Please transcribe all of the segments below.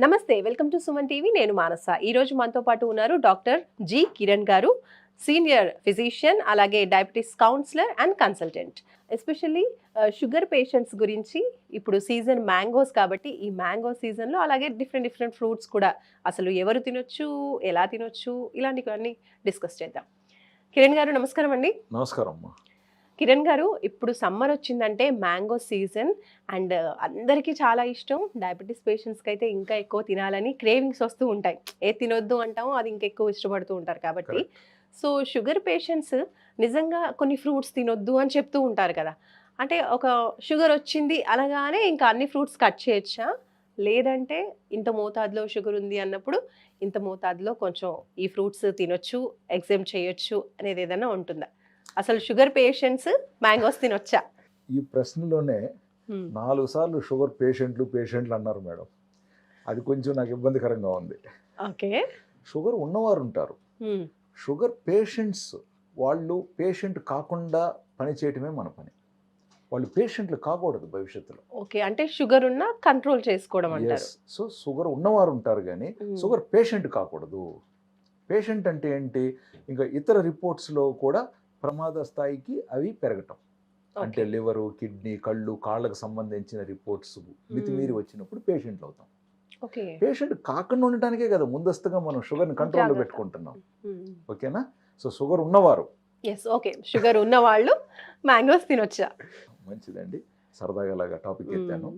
నమస్తే, welcome to Suman TV. నేను మానస. ఈరోజు మనతో పాటు ఉన్నారు డాక్టర్ జి కిరణ్ గారు, సీనియర్ ఫిజిషియన్, అలాగే diabetes counsellor and consultant. Especially sugar patients గురించి. ఇప్పుడు సీజన్ మ్యాంగోస్ కాబట్టి ఈ మ్యాంగో సీజన్లో అలాగే డిఫరెంట్ ఫ్రూట్స్ కూడా అసలు ఎవరు తినొచ్చు, ఎలా తినొచ్చు, ఇలాంటివన్నీ డిస్కస్ చేద్దాం. కిరణ్ గారు నమస్కారం అండి. నమస్కారం అమ్మా. కిరణ్ గారు, ఇప్పుడు సమ్మర్ వచ్చిందంటే మ్యాంగో సీజన్ అండ్ అందరికీ చాలా ఇష్టం. డయాబెటీస్ పేషెంట్స్కి అయితే ఇంకా ఎక్కువ తినాలని క్రేవింగ్స్ వస్తూ ఉంటాయి. ఏ తినొద్దు అంటామో అది ఇంకెక్కువ ఇష్టపడుతూ ఉంటారు కాబట్టి. సో షుగర్ పేషెంట్స్ నిజంగా కొన్ని ఫ్రూట్స్ తినొద్దు అని చెప్తూ ఉంటారు కదా. అంటే ఒక షుగర్ వచ్చింది అనగానే ఇంకా అన్ని ఫ్రూట్స్ కట్ చేయొచ్చా, లేదంటే ఇంత మోతాదులో షుగర్ ఉంది అన్నప్పుడు ఇంత మోతాదులో కొంచెం ఈ ఫ్రూట్స్ తినొచ్చు, ఎగ్జామ్ చేయొచ్చు అనేది ఏదైనా ఉంటుందా? అసలు షుగర్ పేషెంట్స్ మ్యాంగోస్ తినొచ్చా? ఈ ప్రశ్నలోనే 4 సార్లు షుగర్ పేషెంట్లు అన్నారు మేడం. అది కొంచెం నాకు ఇబ్బందికరంగా ఉంది. ఓకే. షుగర్ ఉన్నవారు ఉంటారు. షుగర్ పేషెంట్స్ వాళ్ళు పేషెంట్ కాకుండా పని చేయటమే మన పని. వాళ్ళు పేషెంట్లు కాకూడదు భవిష్యత్తులో. ఓకే, అంటే షుగర్ ఉన్నా కంట్రోల్ చేసుకోవడం అంటారు. సో షుగర్ ఉన్నవారు ఉంటారు కానీ షుగర్ పేషెంట్ కాకూడదు. పేషెంట్ అంటే ఏంటి? ఇంకా ఇతర రిపోర్ట్స్లో కూడా ప్రమాద స్థాయికి అవి పెరగటం. అంటే లివరు, కిడ్నీ, కళ్ళు, కాళ్ళకు సంబంధించిన రిపోర్ట్స్ మితిమీరి వచ్చినప్పుడు పేషెంట్లు అవుతాం. పేషెంట్ కాకుండా ఉండటానికే కదా ముందస్తుగా మనం షుగర్ని కంట్రోల్లో పెట్టుకుంటున్నాం. ఓకేనా? సో షుగర్ ఉన్నవారు. ఓకే, షుగర్ ఉన్న వాళ్ళు మ్యాంగోస్ తినొచ్చా? మంచిదండి, సరదాగా లాగా టాపిక్ ఎత్తాను.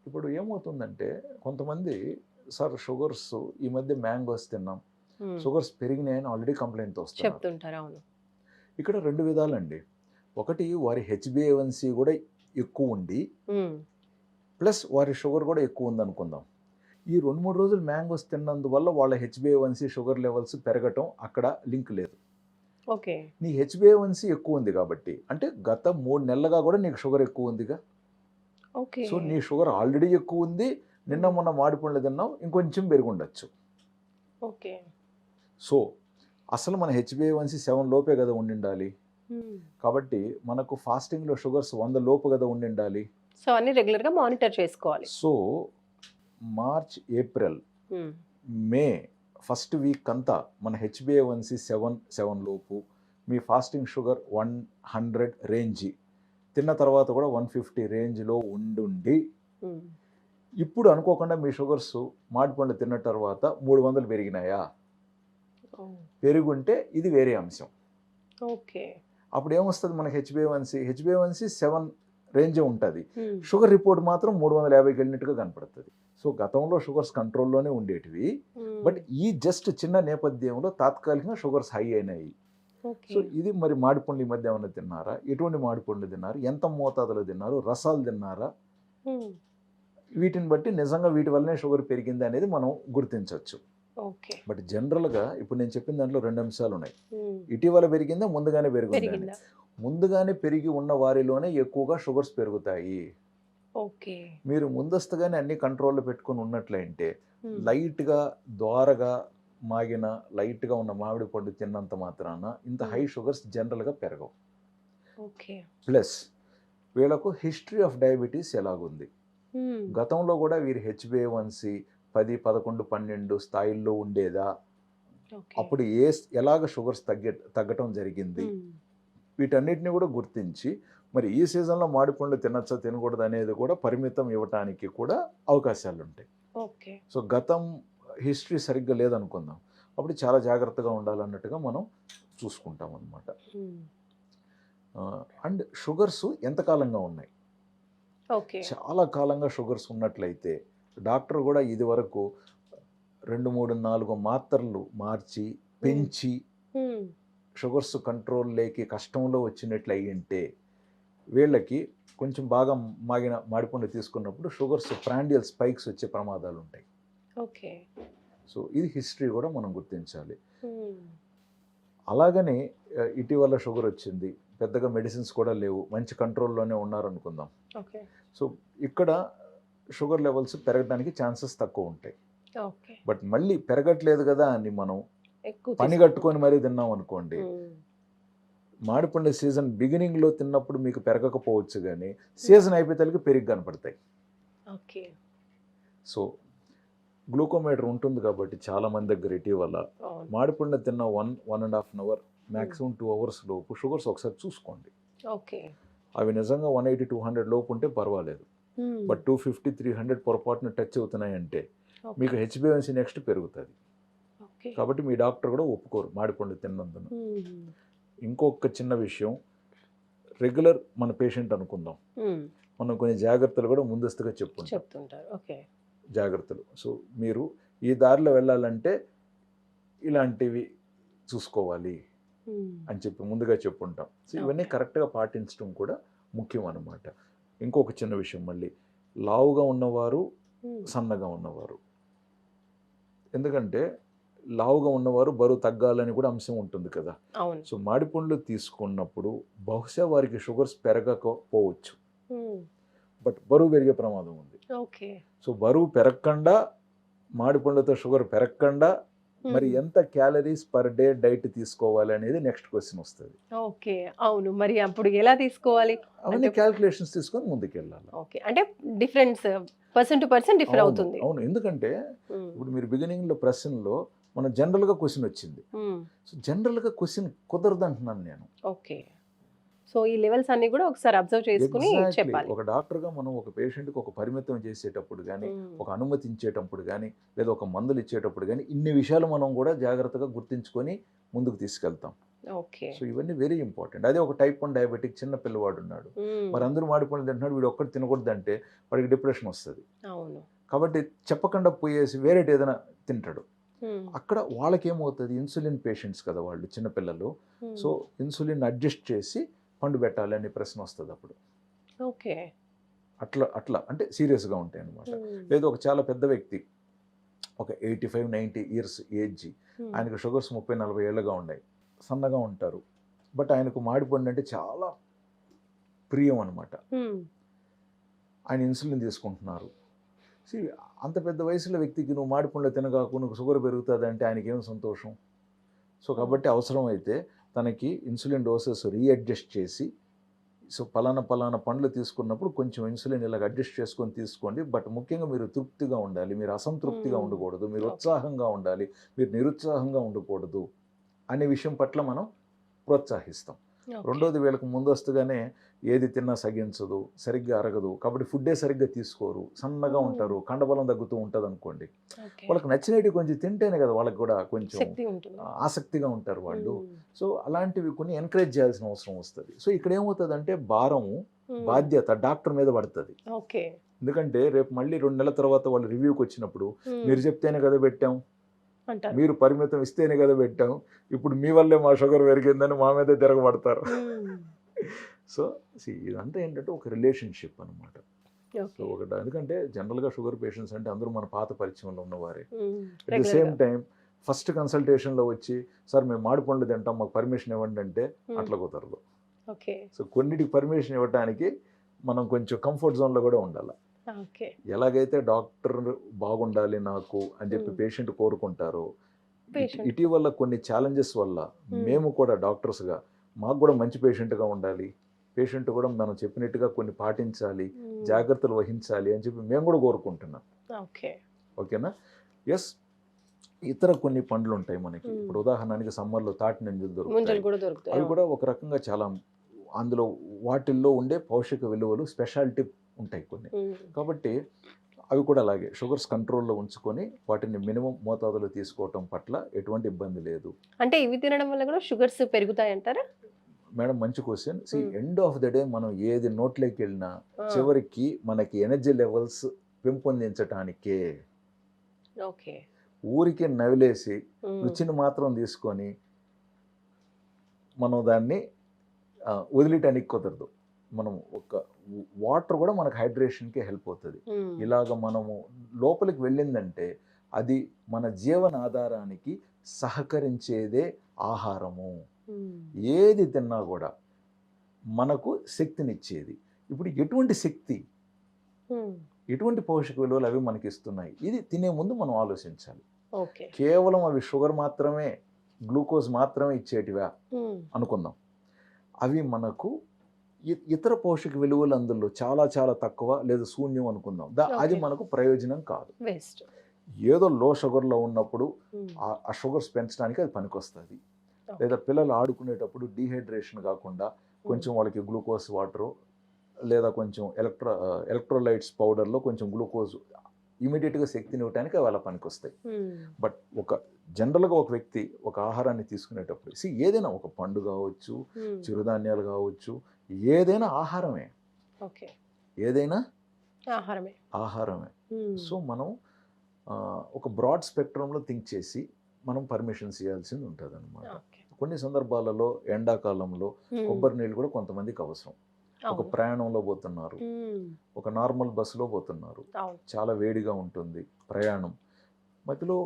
ఇప్పుడు ఏమవుతుందంటే కొంతమంది సార్ షుగర్స్ ఈ మధ్య మ్యాంగోస్ తిన్నాం, షుగర్స్ పెరిగినాయని ఆల్రెడీ కంప్లైంట్తో చెప్తుంటారు. అవును. ఇక్కడ 2 విధాలండి. ఒకటి వారి HbA1c కూడా ఎక్కువ ఉండి ప్లస్ వారి షుగర్ కూడా ఎక్కువ ఉంది అనుకుందాం. ఈ 2-3 రోజులు మ్యాంగోస్ తిన్నందువల్ల వాళ్ళ HbA1c షుగర్ లెవెల్స్ పెరగటం అక్కడ లింక్ లేదు. ఓకే. నీ HbA1c ఎక్కువ ఉంది కాబట్టి అంటే గత 3 నెలలుగా కూడా నీకు షుగర్ ఎక్కువ ఉందిగా. ఓకే. సో నీ షుగర్ ఆల్రెడీ ఎక్కువ ఉంది, నిన్న మొన్న మామిడిపండ్లు తిన్నావు, ఇంకొంచెం పెరుగుండొచ్చు. ఓకే. సో అసలు మన HbA1c 7 లోపే కదా ఉండిండాలి. కాబట్టి మనకు ఫాస్టింగ్లో షుగర్స్ 100 లోపు కదా ఉండిండాలి. సో అన్ని రెగ్యులర్గా మానిటర్ చేసుకోవాలి. So March, April, May first week అంతా మన HbA1c 7 లోపు, మీ ఫాస్టింగ్ షుగర్ 100 రేంజ్, తిన్న తర్వాత కూడా 150 రేంజ్లో ఉండుండి ఇప్పుడు అనుకోకుండా మీ షుగర్స్ మామిడిపండ్లు తిన్న తర్వాత 300 పెరిగినాయా? పెరుగుంటే ఇది వేరే అంశం. ఓకే. అప్పుడు ఏమొస్తుంది మనకి? HbA1c 7 రేంజే ఉంటుంది. షుగర్ రిపోర్ట్ మాత్రం 350కి వెళ్ళినట్టుగా కనపడుతుంది. సో గతంలో షుగర్స్ కంట్రోల్లోనే ఉండేటివి, బట్ ఈ జస్ట్ చిన్న నేపథ్యంలో తాత్కాలికంగా షుగర్స్ హై అయినాయి. సో ఇది మరి మామిడిపండ్లు ఈ మధ్య ఏమైనా తిన్నారా? ఎటువంటి మామిడిపండ్లు తిన్నారు? ఎంత మోతాదులో తిన్నారు? రసాలు తిన్నారా? వీటిని బట్టి నిజంగా వీటి వల్లనే షుగర్ పెరిగింది అనేది మనం గుర్తించవచ్చు. బట్ జనరల్గా ఇప్పుడు నేను చెప్పిన దాంట్లో 2 అంశాలు ఉన్నాయి. ఇటీవల పెరిగిందా, ముందుగానే పెరిగిందా? ముందుగానే పెరిగి ఉన్న వారిలోనే ఎక్కువగా షుగర్స్ పెరుగుతాయి. మీరు ముందస్తుగానే అన్ని కంట్రోల్లో పెట్టుకుని ఉన్నట్లయితే లైట్గా ద్వారగా మాగిన లైట్గా ఉన్న మామిడి పండు తిన్నంత మాత్రాన ఇంత హై షుగర్స్ జనరల్గా పెరగవు. ప్లస్ వీళ్ళకు హిస్టరీ ఆఫ్ డయాబెటీస్ ఎలాగుంది, గతంలో కూడా వీరి HbA1c 10, 11, 12 స్థాయిల్లో ఉండేదా? అప్పుడు ఎలాగ షుగర్స్ తగ్గటం జరిగింది? వీటన్నిటిని కూడా గుర్తించి మరి ఈ సీజన్లో మామిడిపండ్లు తినచ్చా తినకూడదు అనేది కూడా పరిమితం ఇవ్వటానికి కూడా అవకాశాలు ఉంటాయి. సో గతం హిస్టరీ సరిగ్గా లేదనుకుందాం, అప్పుడు చాలా జాగ్రత్తగా ఉండాలన్నట్టుగా మనం చూసుకుంటాం అన్నమాట. అండ్ షుగర్స్ ఎంతకాలంగా ఉన్నాయి? చాలా కాలంగా షుగర్స్ ఉన్నట్లయితే డాక్టర్ కూడా ఇది వరకు 2, 3, 4 మాత్రలు మార్చి పెంచి షుగర్స్ కంట్రోల్ లేకి కష్టంలో వచ్చినట్లు అయ్యింటే వీళ్ళకి కొంచెం బాగా మాగిన మాడిపండు తీసుకున్నప్పుడు షుగర్స్ ప్రాండియల్ స్పైక్స్ వచ్చే ప్రమాదాలు ఉంటాయి. సో ఇది హిస్టరీ కూడా మనం గుర్తించాలి. అలాగని ఇటీవల షుగర్ వచ్చింది, పెద్దగా మెడిసిన్స్ కూడా లేవు, మంచి కంట్రోల్లోనే ఉన్నారనుకుందాం. సో ఇక్కడ షుగర్ లెవెల్స్ పెరగడానికి ఛాన్సెస్ తక్కువ ఉంటాయి. బట్ మళ్ళీ పెరగట్లేదు కదా అని మనం పని కట్టుకొని మరీ తిన్నాం అనుకోండి, మామిడిపండు సీజన్ బిగినింగ్లో తిన్నప్పుడు మీకు పెరగకపోవచ్చు కానీ సీజన్ అయిపోయేసరికి పెరిగి కనపడతాయి. సో గ్లూకోమీటర్ ఉంటుంది కాబట్టి చాలా మంది దగ్గర ఇటీవల అవును. మాడిపండు తిన్న 1.5 అవర్ మ్యాక్సిమం 2 అవర్స్ లోపు షుగర్స్ ఒకసారి చూసుకోండి. ఓకే. అవి నిజంగా 180, 200 లోపు ఉంటే పర్వాలేదు. బట్ 250, 300 పొరపాటున టచ్ అవుతున్నాయంటే మీకు హెచ్బిఎవన్సీ నెక్స్ట్ పెరుగుతుంది. కాబట్టి మీ డాక్టర్ కూడా ఒప్పుకోరు మాడిపండు తిన్నందున. ఇంకొక చిన్న విషయం, రెగ్యులర్ మన పేషెంట్ అనుకుందాం, మనం కొన్ని జాగ్రత్తలు కూడా ముందస్తుగా చెప్తుంటారు. ఓకే. జాగ్రత్తలు. సో మీరు ఈ దారిలో వెళ్ళాలంటే ఇలాంటివి చూసుకోవాలి అని చెప్పి ముందుగా చెప్పుంటాం. సో ఇవన్నీ కరెక్ట్గా పాటించడం కూడా ముఖ్యం అన్నమాట. ఇంకొక చిన్న విషయం, మళ్ళీ లావుగా ఉన్నవారు, సన్నగా ఉన్నవారు, ఎందుకంటే లావుగా ఉన్నవారు బరువు తగ్గాలని కూడా అంశం ఉంటుంది కదా. సో మాడిపండ్లు తీసుకున్నప్పుడు బహుశా వారికి షుగర్స్ పెరగకపోవచ్చు, బట్ బరువు పెరిగే ప్రమాదం ఉంది. సో బరువు పెరగకుండా, మాడిపండ్లతో షుగర్ పెరగకుండా మరి ఎంత క్యాలరీస్ పర్ డే డైట్ తీసుకోవాలి అనేది నెక్స్ట్ క్వశ్చన్ వస్తుంది. ఓకే. అవును, మరి అప్పుడు ఎలా తీసుకోవాలి అవన్నీ క్యాల్కులేషన్స్ తీసుకొని ముందుకు వెళ్ళాలి. ఓకే. అంటే difference person to person differ అవుతుంది. అవును, ఎందుకంటే ఇప్పుడు మీరు బిగినింగ్ లో ప్రశ్నలో మన జనరల్ గా క్వశ్చన్ వచ్చింది. సో జనరల్ గా క్వశ్చన్ కుదరదు అంటున్నాను నేను. ఓకే. సో ఈ లెవెల్స్ అన్ని కూడా ఒకసారి అబ్జర్వ్ చేసుకుని చెప్పాలి. ఒక డాక్టర్ గా మనం ఒక పేషెంట్ కి ఒక పరిమితం చేసేటప్పుడు కానీ, ఒక అనుమతి ఇచ్చేటప్పుడు కానీ, లేదా ఒక మందులు ఇచ్చేటప్పుడు కానీ ఇన్ని విషయాలు మనం కూడా జాగ్రత్తగా గుర్తించుకొని ముందుకు తీసుకెళ్తాం. ఓకే. సో ఇవన్నీ వెరీ ఇంపార్టెంట్. అదే ఒక టైప్ 1 డయాబెటిక్ చిన్న పిల్లవాడు ఉన్నాడు, మరి అందరూ మాడిపండ్లు తింటున్నాడు, వీడు ఒక్కటి తినకూడదు అంటే వాడికి డిప్రెషన్ వస్తుంది. అవును. కాబట్టి చెప్పకుండా పోయేసి వేరేటి ఏదైనా తింటాడు. అక్కడ వాళ్ళకేమవుతుంది, ఇన్సులిన్ పేషెంట్స్ కదా వాళ్ళు, చిన్నపిల్లలు. సో ఇన్సులిన్ అడ్జస్ట్ చేసి పండు పెట్టాలి అనే ప్రశ్న వస్తుంది అప్పుడు. ఓకే. అట్లా అంటే సీరియస్గా ఉంటాయి అనమాట. లేదా ఒక చాలా పెద్ద వ్యక్తి, ఒక 85-90 ఇయర్స్ ఏజ్, ఆయనకు షుగర్స్ 30-40 ఏళ్ళగా ఉన్నాయి, సన్నగా ఉంటారు, బట్ ఆయనకు మాడిపండు అంటే చాలా ప్రియం అనమాట. ఆయన ఇన్సులిన్ తీసుకుంటున్నారు. అంత పెద్ద వయసులో వ్యక్తికి నువ్వు మాడిపండ్లు తినగాకు నువ్వు షుగర్ పెరుగుతుంది అంటే ఆయనకి ఏం సంతోషం. సో కాబట్టి అవసరం అయితే తనకి ఇన్సులిన్ డోసెస్ రీఅడ్జస్ట్ చేసి, సో పలానా పండ్లు తీసుకున్నప్పుడు కొంచెం ఇన్సులిన్ ఇలాగ అడ్జస్ట్ చేసుకొని తీసుకోండి, బట్ ముఖ్యంగా మీరు తృప్తిగా ఉండాలి, మీరు అసంతృప్తిగా ఉండకూడదు, మీరు ఉత్సాహంగా ఉండాలి, మీరు నిరుత్సాహంగా ఉండకూడదు అనే విషయం పట్ల మనం ప్రోత్సహిస్తాం. రెండోది, వీళ్ళకి ముందస్తుగానే ఏది తిన్నా సగించదు, సరిగ్గా అరగదు, కాబట్టి ఫుడ్డే సరిగ్గా తీసుకోరు, సన్నగా ఉంటారు, కండబలం తగ్గుతూ ఉంటుంది అనుకోండి. వాళ్ళకి నచ్చినవి కొంచెం తింటేనే కదా వాళ్ళకి కూడా కొంచెం ఆసక్తిగా ఉంటారు వాళ్ళు. సో అలాంటివి కొన్ని ఎంకరేజ్ చేయాల్సిన అవసరం వస్తుంది. సో ఇక్కడ ఏమవుతుంది అంటే భారము, బాధ్యత డాక్టర్ మీద పడుతుంది. ఎందుకంటే రేపు మళ్ళీ 2 నెలల తర్వాత వాళ్ళు రివ్యూకి వచ్చినప్పుడు మీరు చెప్తేనే కదా పెట్టాం, మీరు పరిమితం ఇస్తేనే కదా పెట్టాం, ఇప్పుడు మీ వల్లే మా షుగర్ పెరిగిందని మా మీదే తిరగబడతారు. సో ఇదంతా ఏంటంటే ఒక రిలేషన్షిప్ అనమాట. సో ఒకటి, ఎందుకంటే జనరల్గా షుగర్ పేషెంట్స్ అంటే అందరూ మన పాత పరిచయంలో ఉన్నవారే. At the same time first కన్సల్టేషన్లో వచ్చి సార్ మేము మాడిపండ్లు తింటాం మాకు పర్మిషన్ ఇవ్వండి అంటే అట్లా కుదరదు. సో కొన్నిటికి పర్మిషన్ ఇవ్వడానికి మనం కొంచెం కంఫర్ట్ జోన్లో కూడా ఉండాలి. ఎలాగైతే డాక్టర్ బాగుండాలి నాకు అని చెప్పి పేషెంట్ కోరుకుంటారో, ఇటీవల కొన్ని ఛాలెంజెస్ వల్ల మేము కూడా డాక్టర్స్గా మాకు కూడా మంచి పేషెంట్గా ఉండాలి, పేషెంట్ కూడా మనం చెప్పినట్టుగా కొన్ని పాటించాలి, జాగ్రత్తలు వహించాలి అని చెప్పి మేము కూడా కోరుకుంటున్నాం. ఓకేనా? ఎస్, ఇతర కొన్ని పండ్లు ఉంటాయి మనకి. ఇప్పుడు ఉదాహరణకి సమ్మర్లో తాటి నుంజలు దొరుకుతాయి. అవి కూడా ఒక రకంగా చాలా, అందులో వాటిల్లో ఉండే పౌష్టిక విలువలు స్పెషాలిటీ ఉంటాయి కొన్ని. కాబట్టి అవి కూడా అలాగే షుగర్స్ కంట్రోల్లో ఉంచుకొని వాటిని మినిమం మోతాదులో తీసుకోవటం పట్ల ఎటువంటి ఇబ్బంది లేదు. అంటే ఇవి తినడం వల్ల కూడా షుగర్స్ పెరుగుతాయి అంటారా మేడం? మంచి question. End of the day మనం ఏది నోట్లోకి వెళ్ళినా చివరికి మనకి ఎనర్జీ లెవెల్స్ పెంపొందించటానికే. ఊరికి నవిలేసి రుచిని మాత్రం తీసుకొని మనం దాన్ని వదిలేటానికి కుదరదు. మనం ఒక వాటర్ కూడా మనకు హైడ్రేషన్కి హెల్ప్ అవుతుంది. ఇలాగ మనము లోపలికి వెళ్ళిందంటే అది మన జీవన ఆధారానికి సహకరించేదే ఆహారము. ఏది తిన్నా కూడా మనకు శక్తినిచ్చేది. ఇప్పుడు ఎటువంటి శక్తి, ఎటువంటి పోషక విలువలు అవి మనకి ఇస్తున్నాయి, ఇది తినే ముందు మనం ఆలోచించాలి. కేవలం అవి షుగర్ మాత్రమే, గ్లూకోజ్ మాత్రమే ఇచ్చేటివా అనుకుందాం. అవి మనకు ఇతర పోషక విలువలు అందులో చాలా చాలా తక్కువ లేదా శూన్యం అనుకుందాం, అది మనకు ప్రయోజనం కాదు. ఏదో లో షుగర్లో ఉన్నప్పుడు ఆ షుగర్స్ పెంచడానికి అది పనికొస్తుంది. లేదా పిల్లలు ఆడుకునేటప్పుడు డీహైడ్రేషన్ కాకుండా కొంచెం వాళ్ళకి గ్లూకోజ్ వాటరు లేదా కొంచెం ఎలక్ట్రోలైట్స్ పౌడర్లో కొంచెం గ్లూకోజ్ ఇమీడియట్గా శక్తిని ఇవ్వడానికి అవి అలా పనికొస్తాయి. బట్ జనరల్గా ఒక వ్యక్తి ఒక ఆహారాన్ని తీసుకునేటప్పుడు ఏదైనా ఒక పండు కావచ్చు, చిరుధాన్యాలు కావచ్చు, ఏదైనా ఆహారమే. ఏదైనా ఆహారమే. సో మనం ఒక బ్రాడ్ స్పెక్ట్రంలో థింక్ చేసి మనం పర్మిషన్స్ ఇవ్వాల్సింది ఉంటుంది అనమాట. కొన్ని సందర్భాలలో ఎండాకాలంలో కొబ్బరి నీళ్ళు కూడా కొంతమందికి అవసరం. ఒక ప్రయాణంలో పోతున్నారు, ఒక నార్మల్ బస్సులో పోతున్నారు, చాలా వేడిగా ఉంటుంది ప్రయాణం, మధ్యలో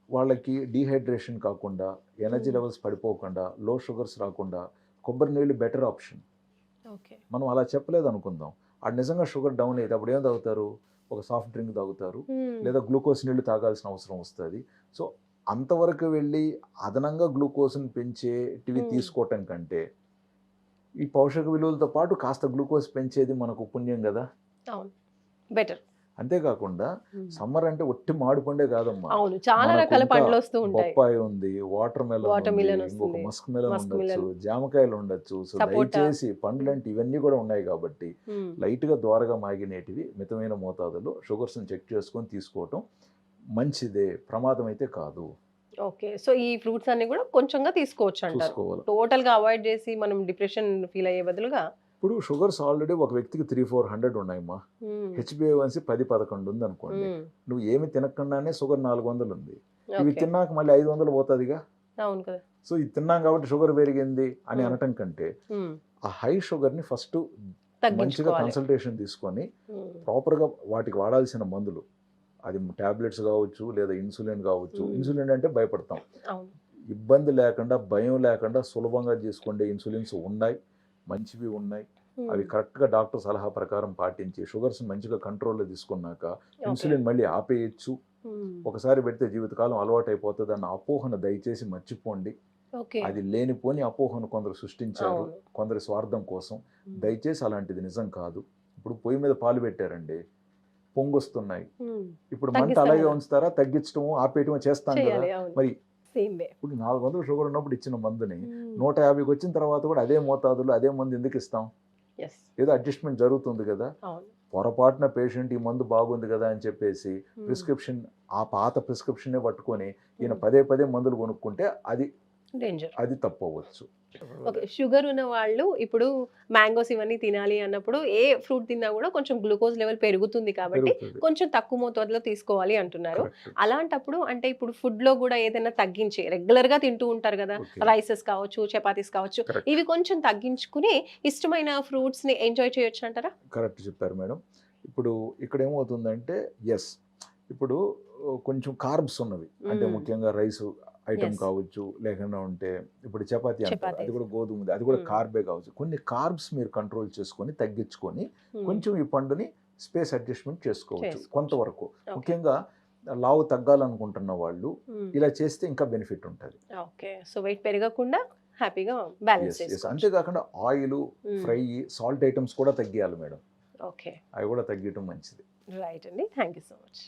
వాళ్ళకి డీహైడ్రేషన్ కాకుండా, ఎనర్జీ లెవెల్స్ పడిపోకుండా, లో షుగర్స్ రాకుండా కొబ్బరి నీళ్ళు బెటర్ ఆప్షన్. మనం అలా చెప్పలేదు అనుకుందాం, అది నిజంగా షుగర్ డౌన్ అయితే అప్పుడు ఏం తాగుతారు? ఒక సాఫ్ట్ డ్రింక్ తాగుతారు, లేదా గ్లూకోజ్ నీళ్ళు తాగాల్సిన అవసరం వస్తుంది. సో అంతవరకు వెళ్ళి అదనంగా గ్లూకోజ్ని పెంచేటివి తీసుకోవటం కంటే ఈ పోషక విలువలతో పాటు కాస్త గ్లూకోజ్ పెంచేది మనకు పుణ్యం కదా. బెటర్. అంతేకాకుండా సమ్మర్ అంటే ఒట్టి మామిడి పండే కాదమ్మా, చాలా రకాల పండ్లు వస్తూ ఉంటాయి. బొప్పాయి ఉంది, వాటర్ మెలన్, ఇంకొక మస్క్ మెలన్ ఉండొచ్చు, జామకాయలు ఉండొచ్చు. సో దయచేసి పండ్లు అంటే ఇవన్నీ కూడా ఉన్నాయి కాబట్టి లైట్ గా దోరగా మాగినేటివి మితమైన మోతాదులో షుగర్స్ చెక్ చేసుకొని తీసుకోవటం మంచిదే, ప్రమాదం అయితే కాదు. ఓకే, సో ఈ ఫ్రూట్స్ అన్ని కూడా కొంచెంగా తీసుకోవచ్చు అంటారు. టోటల్ గా అవాయిడ్ చేసి మనం డిప్రెషన్ ఫీల్ అయ్యే బదులుగా. ఇప్పుడు షుగర్స్ ఆల్రెడీ ఒక వ్యక్తికి 300-400 ఉన్నాయమ్మా, HbA1c 10-11 ఉంది అనుకోండి, నువ్వు ఏమి తినకుండానే షుగర్ 400 ఉంది, ఇవి తిన్నాక మళ్ళీ 500 పోతుందిగా. అవును కదా. సో ఇది తిన్నాం కాబట్టి షుగర్ పెరిగింది అని అనటం కంటే ఆ హై షుగర్ ని ఫస్ట్ మంచిగా కన్సల్టేషన్ తీసుకొని ప్రాపర్గా వాటికి వాడాల్సిన మందులు, అది టాబ్లెట్స్ కావచ్చు లేదా ఇన్సులిన్ కావచ్చు. ఇన్సులిన్ అంటే భయపడతాం, ఇబ్బంది లేకుండా భయం లేకుండా సులభంగా తీసుకుంటే ఇన్సులిన్స్ ఉన్నాయి, మంచివి ఉన్నాయి. అవి కరెక్ట్గా డాక్టర్ సలహా ప్రకారం పాటించి షుగర్స్ మంచిగా కంట్రోల్లో తీసుకున్నాక ఇన్సులిన్ మళ్ళీ ఆపేయచ్చు. ఒకసారి పెడితే జీవితకాలం అలవాటు అయిపోతుంది అన్న అపోహను దయచేసి మర్చిపోండి. అది లేనిపోని అపోహను కొందరు సృష్టించారు కొందరి స్వార్థం కోసం. దయచేసి అలాంటిది నిజం కాదు. ఇప్పుడు పొయ్యి మీద పాలు పెట్టారండి, పొంగొస్తున్నాయి, ఇప్పుడు మంట అలాగే ఉంచుతారా? తగ్గించడము ఆపేయటమో చేస్తాం కదా. మరి ఇప్పుడు 400 షుగర్ ఉన్నప్పుడు ఇచ్చిన మందుని 150కి వచ్చిన తర్వాత కూడా అదే మోతాదులో అదే మందు ఎందుకు ఇస్తాం? ఏదో అడ్జస్ట్మెంట్ జరుగుతుంది కదా. పొరపాటున పేషెంట్ ఈ మందు బాగుంది కదా అని చెప్పేసి ప్రిస్క్రిప్షన్, ఆ పాత ప్రిస్క్రిప్షనే పట్టుకొని ఈయన పదే మందులు కొనుక్కుంటే అది తప్పవచ్చు. ఓకే, షుగర్ ఉన్న వాళ్ళు ఇప్పుడు మ్యాంగోస్ ఇవన్నీ తినాలి అన్నప్పుడు ఏ ఫ్రూట్ తిన్నా కూడా కొంచెం గ్లూకోజ్ లెవెల్ పెరుగుతుంది కాబట్టి కొంచెం తక్కువ మోతాదులో తీసుకోవాలి అంటున్నారు. అలాంటప్పుడు అంటే ఇప్పుడు ఫుడ్ లో కూడా ఏదైనా తగ్గించి రెగ్యులర్ గా తింటూ ఉంటారు కదా, రైసెస్ కావచ్చు, చపాతీస్ కావచ్చు, ఇవి కొంచెం తగ్గించుకుని ఇష్టమైన ఫ్రూట్స్ ని ఎంజాయ్ చేయొచ్చు అంటారా? కరెక్ట్ చెప్పారు మేడం. ఇప్పుడు ఇక్కడ ఏమవుతుందంటే ఇప్పుడు కొంచెం కార్బ్స్ ఉన్నవి, అంటే ముఖ్యంగా రైస్ ఐటమ్ కావచ్చు, లేకుండా ఉంటే ఇప్పుడు చపాతీ అంటారు, అది కూడా గోధుమది, అది కూడా కార్బే కావచ్చు. కొన్ని కార్బ్స్ మీరు కంట్రోల్ చేసుకొని తగ్గించుకొని కొంచెం ఈ పండుని స్పేస్ అడ్జస్ట్మెంట్ చేసుకోవచ్చు కొంతవరకు. ముఖ్యంగా లావు తగ్గాలనుకుంటున్న వాళ్ళు ఇలా చేస్తే ఇంకా బెనిఫిట్ ఉంటుంది. ఓకే, సో వెయిట్ పెరగకుండా హ్యాపీగా బ్యాలెన్స్ చేసుకోవచ్చు. అంతేకాకుండా ఆయిల్, ఫ్రై, సాల్ట్ ఐటమ్స్ కూడా తగ్గియాలి మేడం. ఓకే, అవి కూడా తగ్గటం మంచిది. రైట్ అండి, థ్యాంక్ యూ సో మచ్.